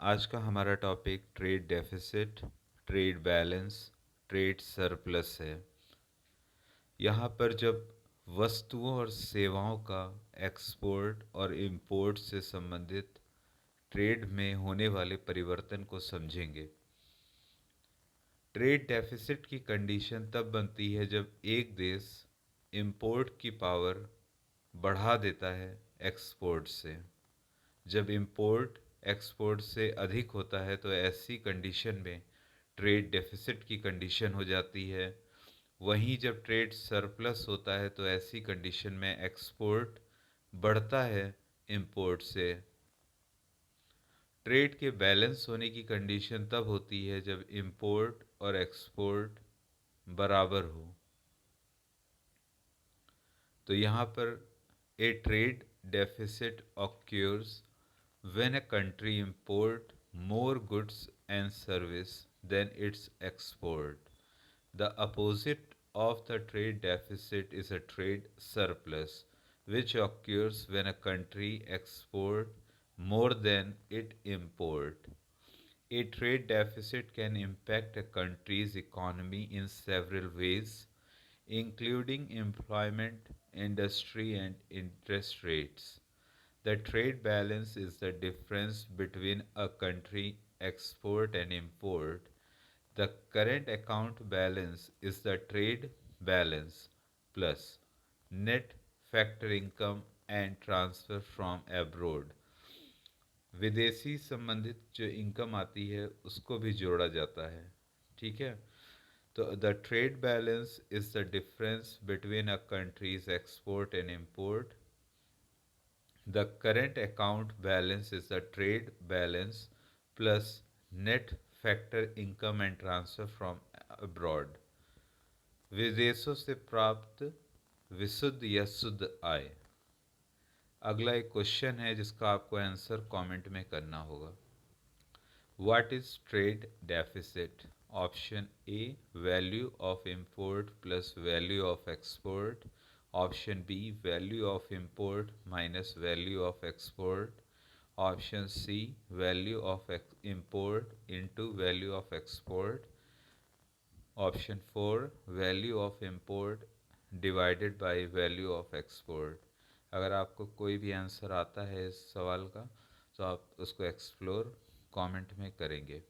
आज का हमारा topic trade deficit, trade balance, trade surplus है। यहाँ पर जब वस्तुओं और सेवाओं का एक्सपोर्ट और इंपोर्ट से संबंधित ट्रेड में होने वाले परिवर्तन को समझेंगे। ट्रेड डेफिसिट की कंडीशन तब बनती है जब एक देश इंपोर्ट की पावर बढ़ा देता है एक्सपोर्ट से। जब इंपोर्ट एक्सपोर्ट से अधिक होता है तो ऐसी कंडीशन में ट्रेड डेफिसिट की कंडीशन हो जाती है। वहीं जब ट्रेड सरप्लस होता है तो ऐसी कंडीशन में एक्सपोर्ट बढ़ता है इंपोर्ट से। ट्रेड के बैलेंस होने की कंडीशन तब होती है जब इंपोर्ट और एक्सपोर्ट बराबर हो। तो यहाँ पर ए trade deficit occurs when a country import more goods and service than its export. The opposite of the trade deficit is a trade surplus, which occurs when a country export more than it import. A trade deficit can impact a country's economy in several ways, including employment, industry, and interest rates. The trade balance is the difference between a country export and import. The current account balance is the trade balance plus net factor income and transfer from abroad. विदेशी संबंधित जो income आती है उसको भी जोड़ा जाता है। ठीक है, तो the trade balance is the difference between a countries export and import. The current account balance is the trade balance plus net factor income and transfer from abroad. विदेशों से प्राप्त विशुद्ध या शुद्ध आय। अगला एक क्वेश्चन है जिसका आपको आंसर कमेंट में करना होगा। What is trade deficit? Option A, value of import plus value of export. Option B, value of import minus value of export. Option C, value of import into value of export. Option 4, value of import divided by value of export. अगर आपको कोई भी answer आता है इस सवाल का तो आप उसको एक्सप्लोर कमेंट में करेंगे।